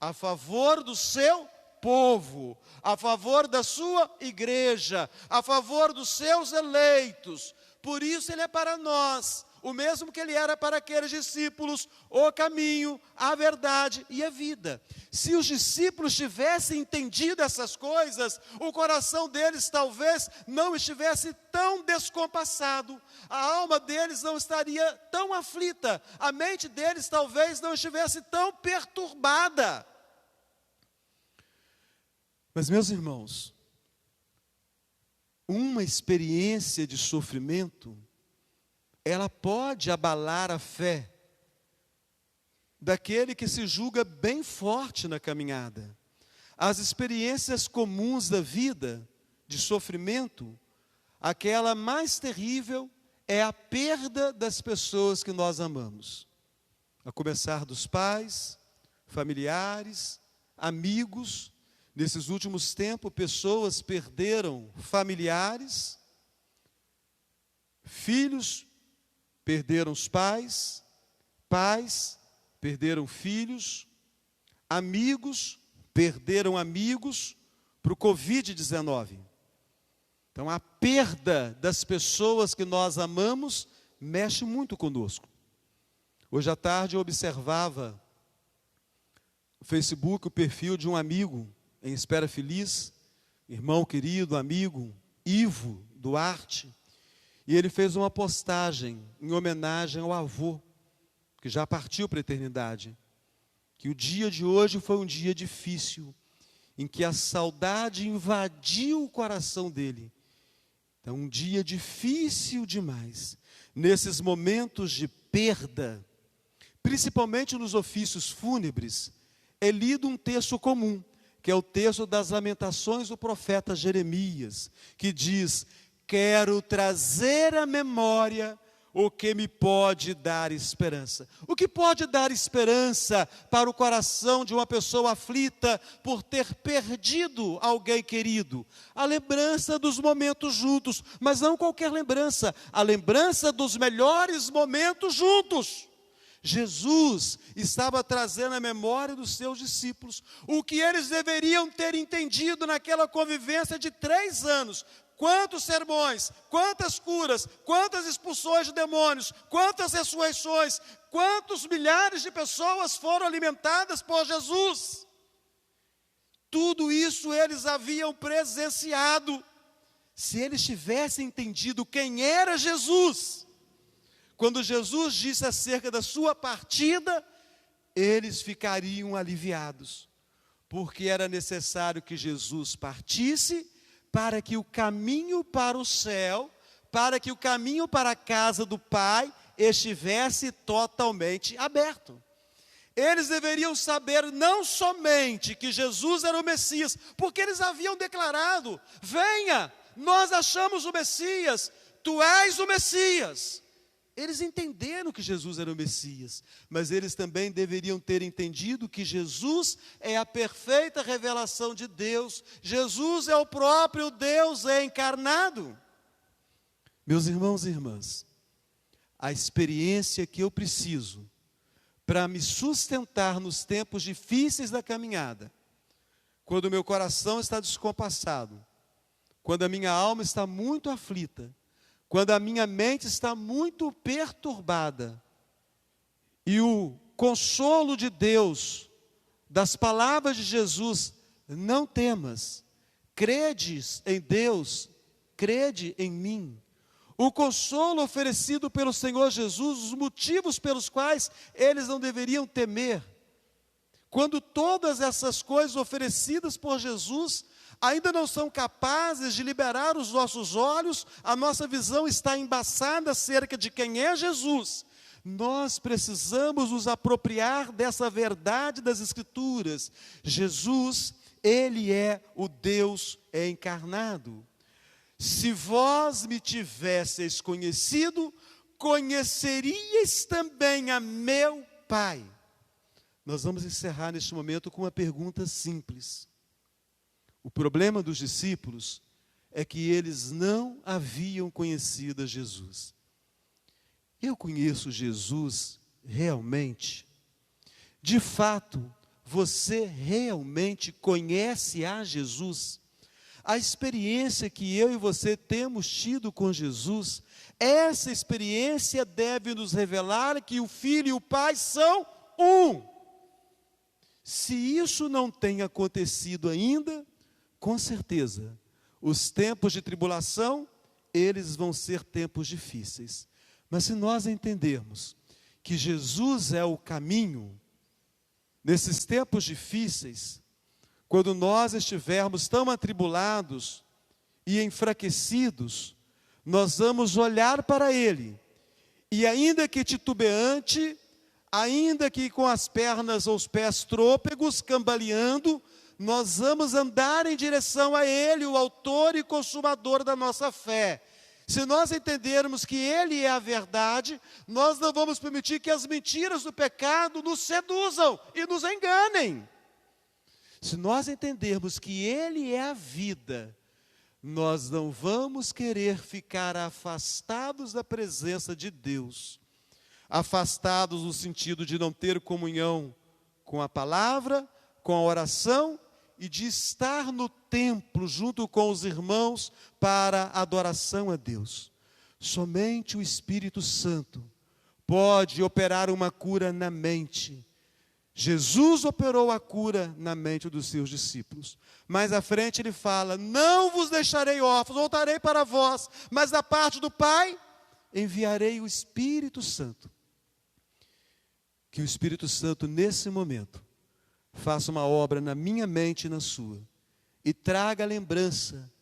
a favor do seu povo, a favor da sua igreja, a favor dos seus eleitos. Por isso ele é para nós, o mesmo que ele era para aqueles discípulos, o caminho, a verdade e a vida. Se os discípulos tivessem entendido essas coisas, o coração deles talvez não estivesse tão descompassado, a alma deles não estaria tão aflita, a mente deles talvez não estivesse tão perturbada. Mas, meus irmãos, uma experiência de sofrimento, ela pode abalar a fé daquele que se julga bem forte na caminhada. As experiências comuns da vida, de sofrimento, aquela mais terrível é a perda das pessoas que nós amamos. A começar dos pais, familiares, amigos. Nesses últimos tempos, pessoas perderam familiares, filhos perderam os pais, pais perderam filhos, amigos perderam amigos para o Covid-19. Então, a perda das pessoas que nós amamos mexe muito conosco. Hoje à tarde eu observava no Facebook o perfil de um amigo em Espera Feliz, irmão querido, amigo, Ivo Duarte, e ele fez uma postagem em homenagem ao avô, que já partiu para a eternidade, que o dia de hoje foi um dia difícil, em que a saudade invadiu o coração dele. Então, um dia difícil demais. Nesses momentos de perda, principalmente nos ofícios fúnebres, é lido um texto comum, que é o texto das Lamentações do profeta Jeremias, que diz: quero trazer à memória o que me pode dar esperança. O que pode dar esperança para o coração de uma pessoa aflita por ter perdido alguém querido? A lembrança dos momentos juntos, mas não qualquer lembrança, a lembrança dos melhores momentos juntos. Jesus estava trazendo à memória dos seus discípulos o que eles deveriam ter entendido naquela convivência de 3 anos. Quantos sermões, quantas curas, quantas expulsões de demônios, quantas ressurreições, quantos milhares de pessoas foram alimentadas por Jesus. Tudo isso eles haviam presenciado. Se eles tivessem entendido quem era Jesus, quando Jesus disse acerca da sua partida, eles ficariam aliviados, porque era necessário que Jesus partisse para que o caminho para o céu, para que o caminho para a casa do Pai estivesse totalmente aberto. Eles deveriam saber não somente que Jesus era o Messias, porque eles haviam declarado: venha, nós achamos o Messias, tu és o Messias. Eles entenderam que Jesus era o Messias, mas eles também deveriam ter entendido que Jesus é a perfeita revelação de Deus. Jesus é o próprio Deus encarnado. Meus irmãos e irmãs, a experiência que eu preciso para me sustentar nos tempos difíceis da caminhada, quando o meu coração está descompassado, quando a minha alma está muito aflita, quando a minha mente está muito perturbada, e o consolo de Deus, das palavras de Jesus: não temas, credes em Deus, crede em mim. O consolo oferecido pelo Senhor Jesus, os motivos pelos quais eles não deveriam temer. Quando todas essas coisas oferecidas por Jesus ainda não são capazes de liberar os nossos olhos, a nossa visão está embaçada acerca de quem é Jesus. Nós precisamos nos apropriar dessa verdade das Escrituras. Jesus, Ele é o Deus encarnado. Se vós me tivesseis conhecido, conheceríeis também a meu Pai. Nós vamos encerrar neste momento com uma pergunta simples. O problema dos discípulos é que eles não haviam conhecido a Jesus. Eu conheço Jesus realmente? De fato, você realmente conhece a Jesus? A experiência que eu e você temos tido com Jesus, essa experiência deve nos revelar que o Filho e o Pai são um. Se isso não tem acontecido ainda, com certeza, os tempos de tribulação, eles vão ser tempos difíceis. Mas se nós entendermos que Jesus é o caminho, nesses tempos difíceis, Quando nós estivermos tão atribulados e enfraquecidos, nós vamos olhar para Ele, e ainda que titubeante, ainda que com as pernas ou os pés trôpegos, cambaleando, nós vamos andar em direção a Ele, o autor e consumador da nossa fé. Se nós entendermos que Ele é a verdade, nós não vamos permitir que as mentiras do pecado nos seduzam e nos enganem. Se nós entendermos que Ele é a vida, nós não vamos querer ficar afastados da presença de Deus. Afastados no sentido de não ter comunhão com a palavra, com a oração e de estar no templo junto com os irmãos para adoração a Deus. Somente o Espírito Santo pode operar uma cura na mente. Jesus operou a cura na mente dos seus discípulos. Mais à frente ele fala: não vos deixarei órfãos, voltarei para vós, mas da parte do Pai enviarei o Espírito Santo. Que o Espírito Santo nesse momento faça uma obra na minha mente e na sua, e traga à lembrança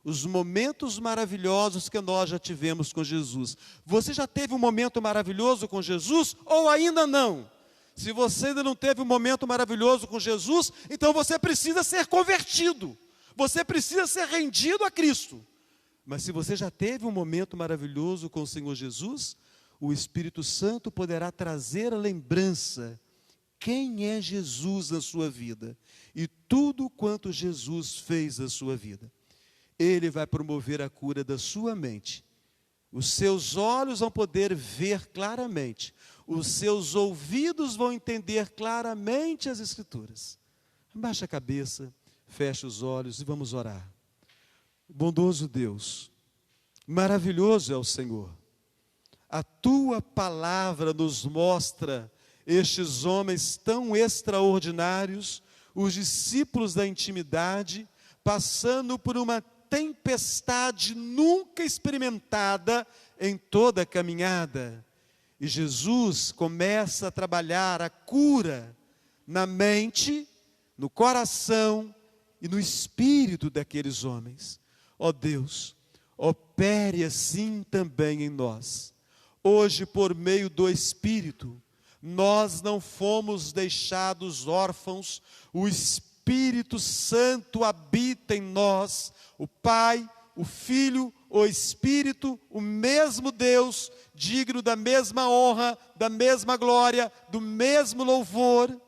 os momentos maravilhosos que nós já tivemos com Jesus. Você já teve um momento maravilhoso com Jesus ou ainda não? Se você ainda não teve um momento maravilhoso com Jesus, então você precisa ser convertido, você precisa ser rendido a Cristo. Mas se você já teve um momento maravilhoso com o Senhor Jesus, o Espírito Santo poderá trazer a lembrança quem é Jesus na sua vida e tudo quanto Jesus fez na sua vida. Ele vai promover a cura da sua mente. Os seus olhos vão poder ver claramente, os seus ouvidos vão entender claramente as Escrituras. Abaixa a cabeça, feche os olhos e vamos orar. Bondoso Deus, maravilhoso é o Senhor. A Tua palavra nos mostra estes homens tão extraordinários, os discípulos da intimidade, passando por uma tempestade nunca experimentada em toda a caminhada. E Jesus começa a trabalhar a cura na mente, no coração e no espírito daqueles homens. Ó Deus, opere assim também em nós. Hoje, por meio do Espírito, nós não fomos deixados órfãos, o Espírito Santo habita em nós, o Pai, o Filho, o Espírito, o mesmo Deus, digno da mesma honra, da mesma glória, do mesmo louvor.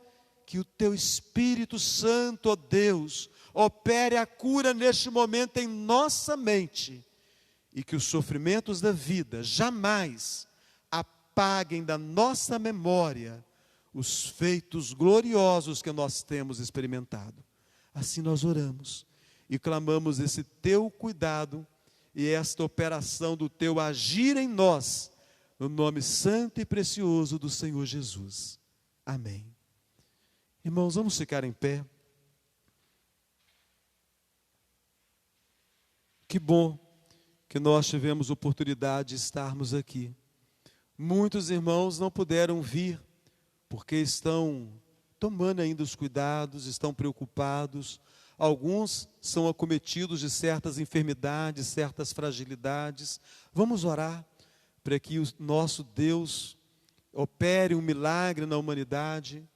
Que o Teu Espírito Santo, ó Deus, opere a cura neste momento em nossa mente, e que os sofrimentos da vida jamais apaguem da nossa memória os feitos gloriosos que nós temos experimentado. Assim nós oramos e clamamos esse Teu cuidado e esta operação do Teu agir em nós, no nome santo e precioso do Senhor Jesus. Amém. Irmãos, vamos ficar em pé. Que bom que nós tivemos oportunidade de estarmos aqui. Muitos irmãos não puderam vir, porque estão tomando ainda os cuidados, estão preocupados. Alguns são acometidos de certas enfermidades, certas fragilidades. Vamos orar para que o nosso Deus opere um milagre na humanidade,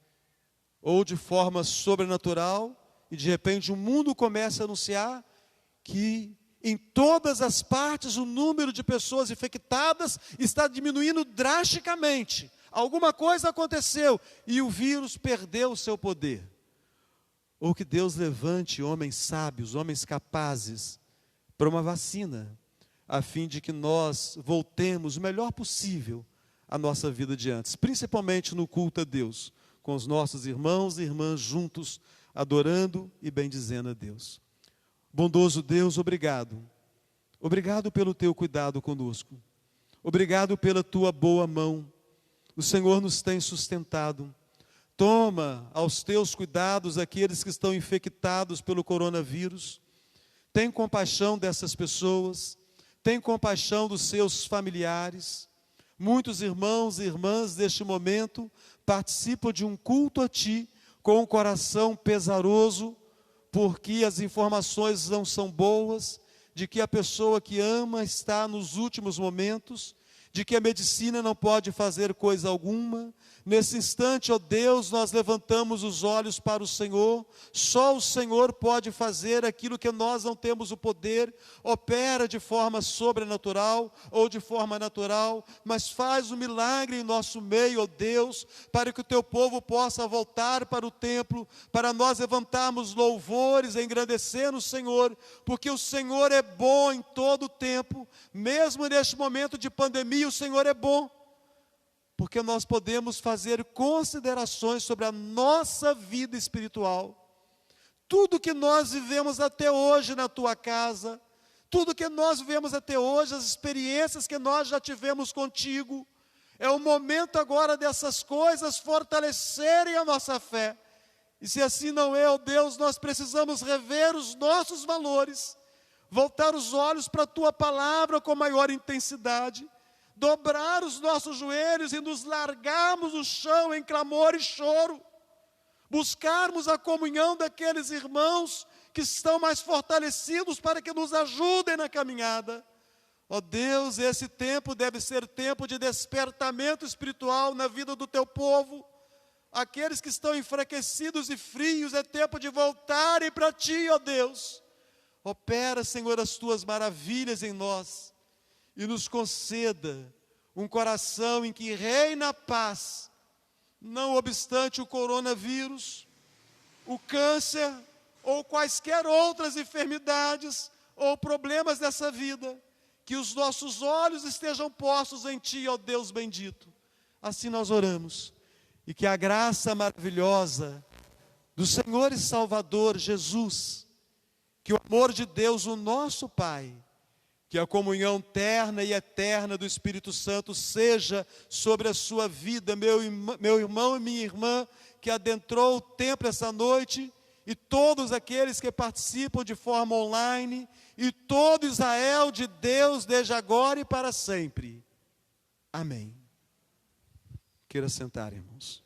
ou de forma sobrenatural, e de repente o mundo começa a anunciar que em todas as partes o número de pessoas infectadas está diminuindo drasticamente. Alguma coisa aconteceu e o vírus perdeu o seu poder. Ou que Deus levante homens sábios, homens capazes para uma vacina, a fim de que nós voltemos o melhor possível à nossa vida de antes, principalmente no culto a Deus, com os nossos irmãos e irmãs juntos, adorando e bendizendo a Deus. Bondoso Deus, obrigado. Obrigado pelo Teu cuidado conosco. Obrigado pela Tua boa mão. O Senhor nos tem sustentado. Toma aos Teus cuidados aqueles que estão infectados pelo coronavírus. Tem compaixão dessas pessoas. Tem compaixão dos seus familiares. Muitos irmãos e irmãs deste momento participam de um culto a Ti com um coração pesaroso, porque as informações não são boas, de que a pessoa que ama está nos últimos momentos, de que a medicina não pode fazer coisa alguma. Nesse instante, ó Deus, nós levantamos os olhos para o Senhor. Só o Senhor pode fazer aquilo que nós não temos o poder. Opera de forma sobrenatural ou de forma natural, mas faz um milagre em nosso meio, ó Deus, para que o teu povo possa voltar para o templo, para nós levantarmos louvores, engrandecendo o Senhor, porque o Senhor é bom em todo o tempo, mesmo neste momento de pandemia, o Senhor é bom. Porque nós podemos fazer considerações sobre a nossa vida espiritual. Tudo que nós vivemos até hoje na tua casa, tudo que nós vivemos até hoje, as experiências que nós já tivemos contigo, é o momento agora dessas coisas fortalecerem a nossa fé. E se assim não é, ó Deus, nós precisamos rever os nossos valores, voltar os olhos para a tua palavra com maior intensidade, dobrar os nossos joelhos e nos largarmos no chão em clamor e choro, buscarmos a comunhão daqueles irmãos que estão mais fortalecidos para que nos ajudem na caminhada. Ó Deus, esse tempo deve ser tempo de despertamento espiritual na vida do teu povo. Aqueles que estão enfraquecidos e frios, é tempo de voltarem para ti, ó Deus. Opera, Senhor, as tuas maravilhas em nós. E nos conceda um coração em que reina a paz, não obstante o coronavírus, o câncer, ou quaisquer outras enfermidades, ou problemas dessa vida, que os nossos olhos estejam postos em Ti, ó Deus bendito. Assim nós oramos, e que a graça maravilhosa do Senhor e Salvador Jesus, que o amor de Deus, o nosso Pai, que a comunhão terna e eterna do Espírito Santo seja sobre a sua vida, meu irmão e minha irmã, que adentrou o templo essa noite, e todos aqueles que participam de forma online, e todo Israel de Deus, desde agora e para sempre. Amém. Queira sentar, irmãos.